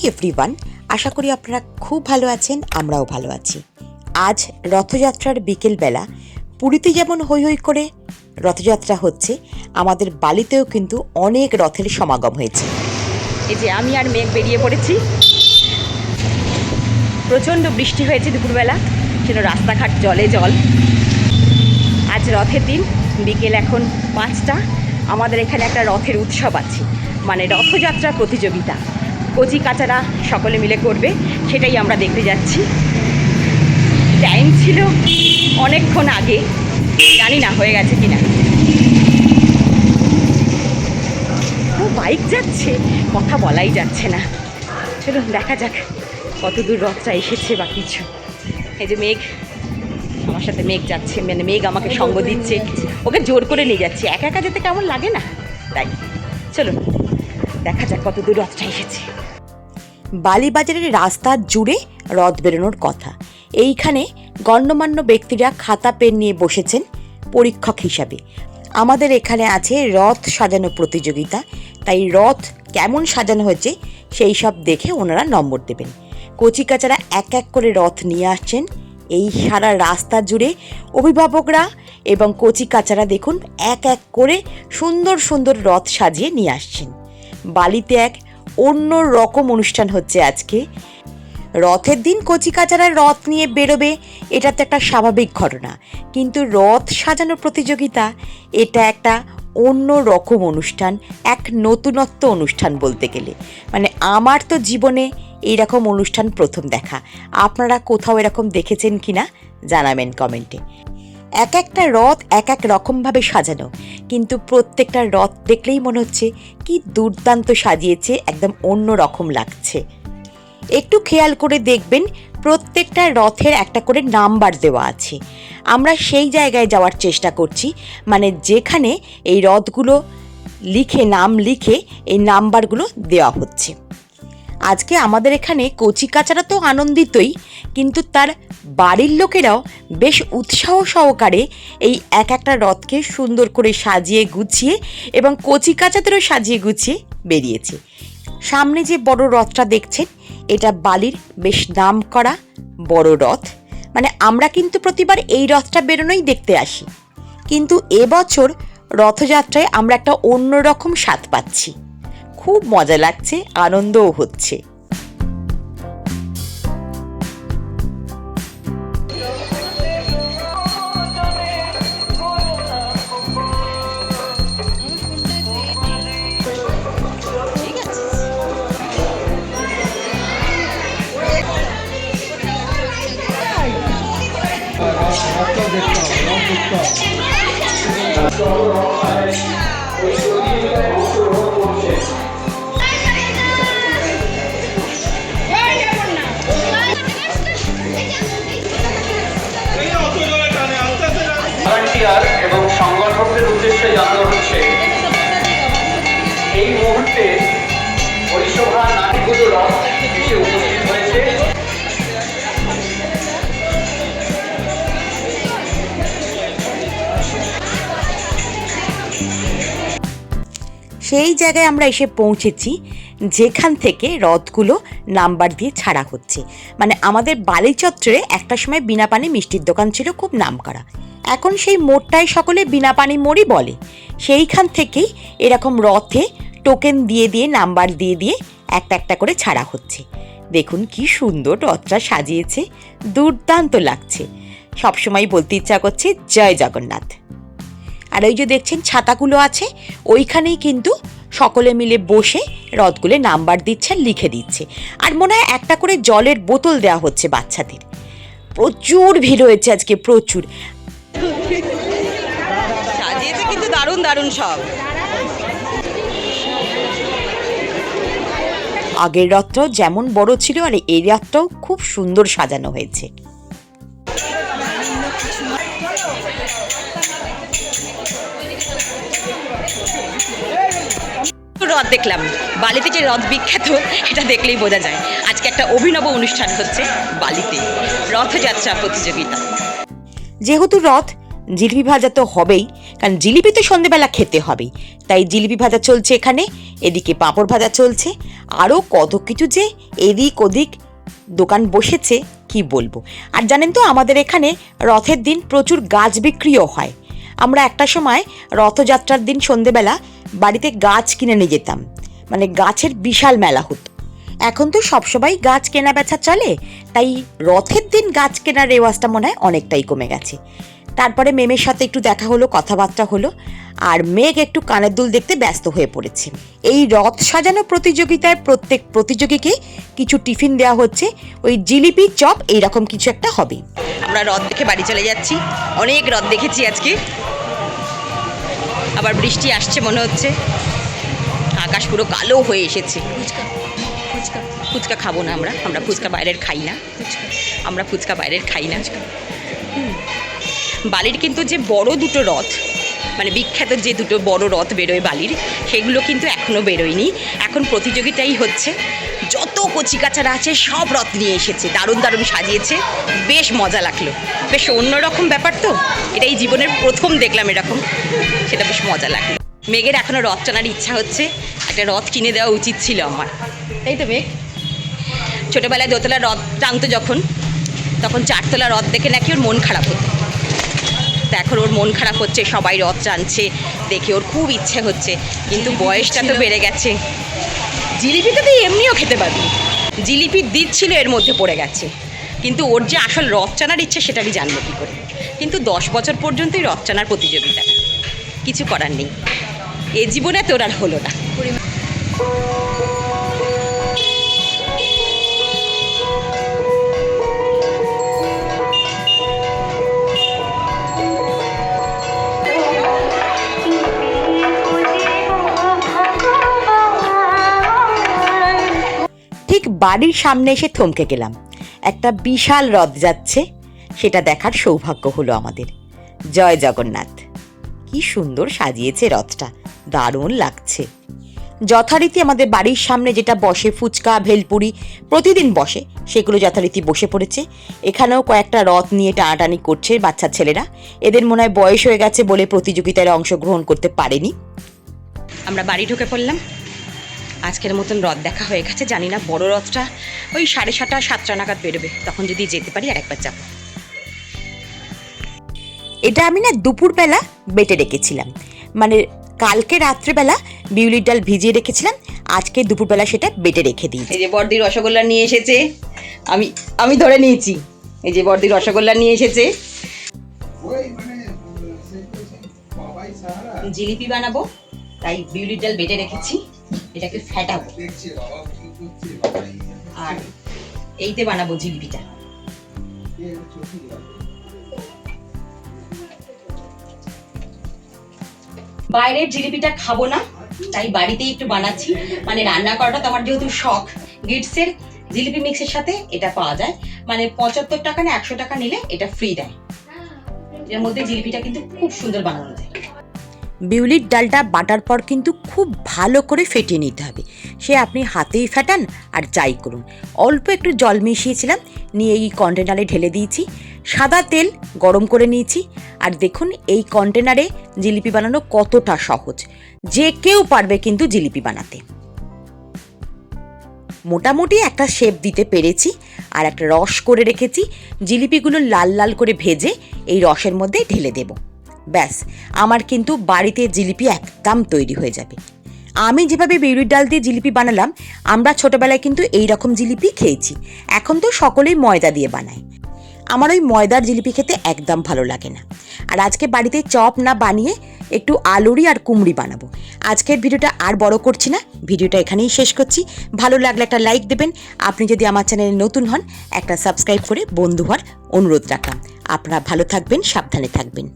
Everyone, আশা করি আপনারা খুব ভালো আছেন, আমরাও ভালো আছি। আজ রথযাত্রার বিকেলবেলা পুরীতে যেমন হৈ হৈ করে রথযাত্রা হচ্ছে, আমাদের বালিতেও কিন্তু অনেক রথের সমাগম হয়েছে। এই যে আমি আর মেঘ বেরিয়ে পড়েছি। প্রচণ্ড বৃষ্টি হয়েছে দুপুরবেলা, যেন রাস্তাঘাট জলে জল। আজ রথের দিন, বিকেল এখন 5টা। আমাদের এখানে একটা রথের উৎসব আছে, মানে রথযাত্রা প্রতিযোগিতা। কচি কাচারা সকলে মিলে করবে, সেটাই আমরা দেখতে যাচ্ছি। টাইম ছিল অনেকক্ষণ আগে, জানি না হয়ে গেছে কিনা। ও বাইক যাচ্ছে, কথা বলাই যাচ্ছে না। চলুন দেখা যাক কত দূর রথটা এসেছে বা কিছু। এই যে মেঘ, আমার সাথে মেঘ যাচ্ছে, মানে মেঘ আমাকে সঙ্গ দিচ্ছে। ওকে জোর করে নিয়ে যাচ্ছি, একা একা যেতে কেমন লাগে না, তাই চলুন দেখা যাক কত দূর রথটা এসেছে। বালিবাজারের রাস্তা জুড়ে রথ বেরোনোর কথা। এইখানে গণ্যমান্য ব্যক্তিরা খাতা পেন নিয়ে বসেছেন পরীক্ষক হিসাবে। আমাদের এখানে আছে রথ সাজানো প্রতিযোগিতা, তাই রথ কেমন সাজানো হয়েছে সেই সব দেখে ওনারা নম্বর দেবেন। কচিকাচারা এক এক করে রথ নিয়ে আসছেন। এই সারা রাস্তা জুড়ে অভিভাবকরা এবং কচিকাচারা দেখুন এক এক করে সুন্দর সুন্দর রথ সাজিয়ে নিয়ে আসছেন। বালিতে এক অন্য রকম অনুষ্ঠান হচ্ছে আজকে। রথের দিন কচিকাচারা রথ নিয়ে বেরোবে, এটা তো একটা স্বাভাবিক ঘটনা, কিন্তু রথ সাজানো প্রতিযোগিতা এটা একটা অন্য রকম অনুষ্ঠান, এক নতুনত্ব অনুষ্ঠান বলতে গেলে। মানে আমার তো জীবনে এইরকম অনুষ্ঠান প্রথম দেখা। আপনারা কোথাও এরকম দেখেছেন কিনা জানাবেন কমেন্টে। এক একটা রথ এক এক রকমভাবে সাজানো, কিন্তু প্রত্যেকটা রথ দেখলেই মনে হচ্ছে কি দুর্দান্ত সাজিয়েছে, একদম অন্য রকম লাগছে। একটু খেয়াল করে দেখবেন প্রত্যেকটা রথের একটা করে নাম্বার দেওয়া আছে। আমরা সেই জায়গায় যাওয়ার চেষ্টা করছি, মানে যেখানে এই রথগুলো নাম লিখে এই নাম্বারগুলো দেওয়া হচ্ছে। আজকে আমাদের এখানে কচিকাচারা তো আনন্দিতই, কিন্তু তার বাড়ির লোকেরাও বেশ উৎসাহ সহকারে এই এক একটা রথকে সুন্দর করে সাজিয়ে গুছিয়ে এবং কচিকাচাদেরও সাজিয়ে গুছিয়ে বেরিয়েছে। সামনে যে বড় রথটা দেখছেন, এটা বালির বেশ নাম করা বড় রথ। মানে আমরা কিন্তু প্রতিবার এই রথটা বেরোনোই দেখতে আসি, কিন্তু এবছর রথযাত্রায় আমরা একটা অন্যরকম স্বাদ পাচ্ছি। খুব মজা লাগছে, আনন্দও হচ্ছে। এবং সংগঠকদের উদ্দেশ্যে জানানো হচ্ছে, এই মুহূর্তে পরিষেবা নাটকগুলো রথ এসে উপস্থিত হয়েছে। সেই জায়গায় আমরা এসে পৌঁছেছি যেখান থেকে রথগুলো নাম্বার দিয়ে ছাড়া হচ্ছে। মানে আমাদের বালিচত্বরে একটা সময় বিনা পানি মিষ্টির দোকান ছিল, খুব নাম করা। এখন সেই মোড়টাই সকলে বিনা পানি মোড়ই বলে। সেইখান থেকেই এরকম রথে টোকেন দিয়ে দিয়ে নাম্বার দিয়ে দিয়ে একটা একটা করে ছাড়া হচ্ছে। দেখুন কি সুন্দর রথটা সাজিয়েছে, দুর্দান্ত লাগছে। সবসময় বলতে ইচ্ছা করছে জয় জগন্নাথ। আর ওই যে দেখছেন ছাতাগুলো আছে, ওইখানেই কিন্তু সকলে মিলে বসে রথগুলো নাম্বার দিচ্ছে, লিখে দিচ্ছে। আর মনে হয় একটা করে জলের বোতল দেওয়া হচ্ছে বাচ্চাদের। প্রচুর ভিড় হয়েছে আজকে, প্রচুর সাজিয়েছে কিন্তু দারুণ দারুণ সব। আগের রথটাও যেমন বড় ছিল, আর এই রথটাও খুব সুন্দর সাজানো হয়েছে। রথ দেখলাম, বালিতে যে রথ বিখ্যাত এটা দেখলেই বোঝা যায় আজকে একটা অভিনব অনুষ্ঠান হচ্ছে বালিতে, রথযাত্রা প্রতিযোগিতা। যেহেতু রথ জিলিপি ভাজা তো হবেই, কারণ জিলিপি তো সন্ধেবেলা খেতে হবেই, তাই জিলিপি ভাজা চলছে এখানে, এদিকে পাঁপড় ভাজা চলছে, আরও কত কিছু যে এদিক ওদিক দোকান বসেছে কি বলবো। আর জানেন তো আমাদের এখানে রথের দিন প্রচুর গাছ বিক্রিও হয়। আমরা একটা সময় রথযাত্রার দিন সন্ধেবেলা বাড়িতে গাছ কিনে নিয়ে যেতাম, মানে গাছের বিশাল মেলা হতো। এখন তো সবসময় গাছ কেনা বেচা চলে, তাই রথের দিন গাছ কেনার রেওয়াজটা মনে হয় অনেকটাই কমে গেছে। তারপরে মেমের সাথে একটু দেখা হলো, কথাবার্তা হলো, আর মেঘ একটু কানের দুল দেখতে ব্যস্ত হয়ে পড়েছে। এই রথ সাজানো প্রতিযোগিতায় প্রত্যেক প্রতিযোগীকে কিছু টিফিন দেওয়া হচ্ছে, ওই জিলিপি চপ এইরকম কিছু একটা হবে। আমরা রথ দেখে বাড়ি চলে যাচ্ছি, অনেক রথ দেখেছি আজকে। আবার বৃষ্টি আসছে মনে হচ্ছে, আকাশ পুরো কালো হয়ে এসেছে। ফুচকা খাবো না আমরা ফুচকা বাইরের খাই না, আমরা ফুচকা বাইরের খাই না। বালির কিন্তু যে বড় দুটো রথ, মানে বিখ্যাত যে দুটো বড় রথ বেরোয় বালির, সেগুলো কিন্তু এখনও বেরোয়নি। এখন প্রতিযোগিতাই হচ্ছে। যত কচিকাচারা আছে সব রথ নিয়ে এসেছে, দারুণ দারুণ সাজিয়েছে, বেশ মজা লাগলো। বেশ অন্যরকম ব্যাপার তো, এটাই জীবনের প্রথম দেখলাম এরকম, সেটা বেশ মজা লাগলো। মেঘের এখনও রথ টানার ইচ্ছা হচ্ছে, একটা রথ কিনে দেওয়া উচিত ছিল আমার, তাই তো মেঘ? ছোটোবেলায় দোতলা রথ টানতো যখন, তখন চারতলা রথ দেখে নাকি ওর মন খারাপ হতো। তা এখন ওর মন খারাপ হচ্ছে, সবাই রথ টানছে দেখে ওর খুব ইচ্ছে হচ্ছে, কিন্তু বয়সটা তো বেড়ে গেছে। জিলিপিটা তো এমনিও খেতে পারবি, জিলিপির দিচ্ছিল এর মধ্যে পড়ে গেছে, কিন্তু ওর যে আসল রথ টানার ইচ্ছে সেটা আমি জানবো কী করে। কিন্তু 10 বছর পর্যন্তই রথ টানার প্রতিযোগিতা, কিছু করার নেই, এ জীবনে তোর আর হলো না। ঠিক বাড়ির সামনে এসে থমকে গেলাম, একটা বিশাল রথ যাচ্ছে, সেটা দেখার সৌভাগ্য হলো আমাদের। জয় জগন্নাথ, কি সুন্দর সাজিয়েছে রথটা, দারুণ লাগছে। যথারীতি আমাদের বাড়ির সামনে যেটা বসে ফুচকা ভেলপুরি প্রতিদিন বসে, সেগুলো যথারীতি বসে পড়েছে। এখানেও কয়েকটা রথ নিয়ে টানাটানি করছে বাচ্চা ছেলেরা, এদের মনে হয় বয়স হয়ে গেছে বলে প্রতিযোগিতায় অংশগ্রহণ করতে পারেনি। আমরা বাড়ি ঢুকে পড়লাম, আজকের মতন রথ দেখা হয়ে গেছে। জানি না বড় রথটা ওই 6:30 7টা নাগাদ বেরোবে, তখন যদি যেতে পারি আর একবার যাব। এটা আমি না দুপুরবেলা বেটে রেখেছিলাম, মানে কালকে রাত্রেবেলা বিউলির ডাল ভিজিয়ে রেখেছিলাম, আজকে দুপুরবেলা সেটা বেটে রেখে দিয়েছি। এই যে বর্দি রসগোল্লা নিয়ে এসেছে, আমি ধরে নিয়েছি। এই যে বর্দি রসগোল্লা নিয়ে এসেছে, জিলিপি বানাবো, তাই বিউলির ডাল বেটে রেখেছি, এটাকে ফ্যাটাবো আর এইতে বানাবো জিলিপিটা। বাইরের জিলিপিটা খাবো না, তাই বাড়িতেই একটু বানাচ্ছি। মানে রান্না করাটা তো আমার যেহেতু শখ, গিটসের জিলিপি মিক্সের সাথে এটা পাওয়া যায়, মানে 75 টাকা না 100 টাকা নিলে এটা ফ্রি দেয়। এর মধ্যে জিলিপিটা কিন্তু খুব সুন্দর বানানো যায়। বিউলির ডালটা বাটার পর কিন্তু খুব ভালো করে ফেটিয়ে নিতে হবে, সে আপনি হাতেই ফেটান আর যাই করুন। অল্প একটু জল মিশিয়েছিলাম, নিয়ে এই কন্টেনারে ঢেলে দিয়েছি, সাদা তেল গরম করে নিয়েছি। আর দেখুন এই কন্টেনারে জিলিপি বানানো কতটা সহজ, যে কেউ পারবে কিন্তু জিলিপি বানাতে। মোটামুটি একটা শেপ দিতে পেরেছি, আর একটা রস করে রেখেছি, জিলিপিগুলো লাল লাল করে ভেজে এই রসের মধ্যে ঢেলে দেব। ব্যাস, আমার কিন্তু বাড়িতে জিলিপি একদম তৈরি হয়ে যাবে। আমি যেভাবে বিউলির ডাল দিয়ে জিলিপি বানালাম, আমরা ছোটোবেলায় কিন্তু এই রকম জিলিপি খেয়েছি, এখন তো সকলেই ময়দা দিয়ে বানায়। আমার ওই ময়দার জিলিপি খেতে একদম ভালো লাগে না। আর আজকে বাড়িতে চপ না বানিয়ে একটু আলুরি আর কুমড়ি বানাবো। আজকের ভিডিওটা আর বড় করছি না, ভিডিওটা এখানেই শেষ করছি। ভালো লাগলে একটা লাইক দেবেন, আপনি যদি আমার চ্যানেলে নতুন হন একটা সাবস্ক্রাইব করে বন্ধু হওয়ার অনুরোধ রাখলাম। আপনারা ভালো থাকবেন, সাবধানে থাকবেন।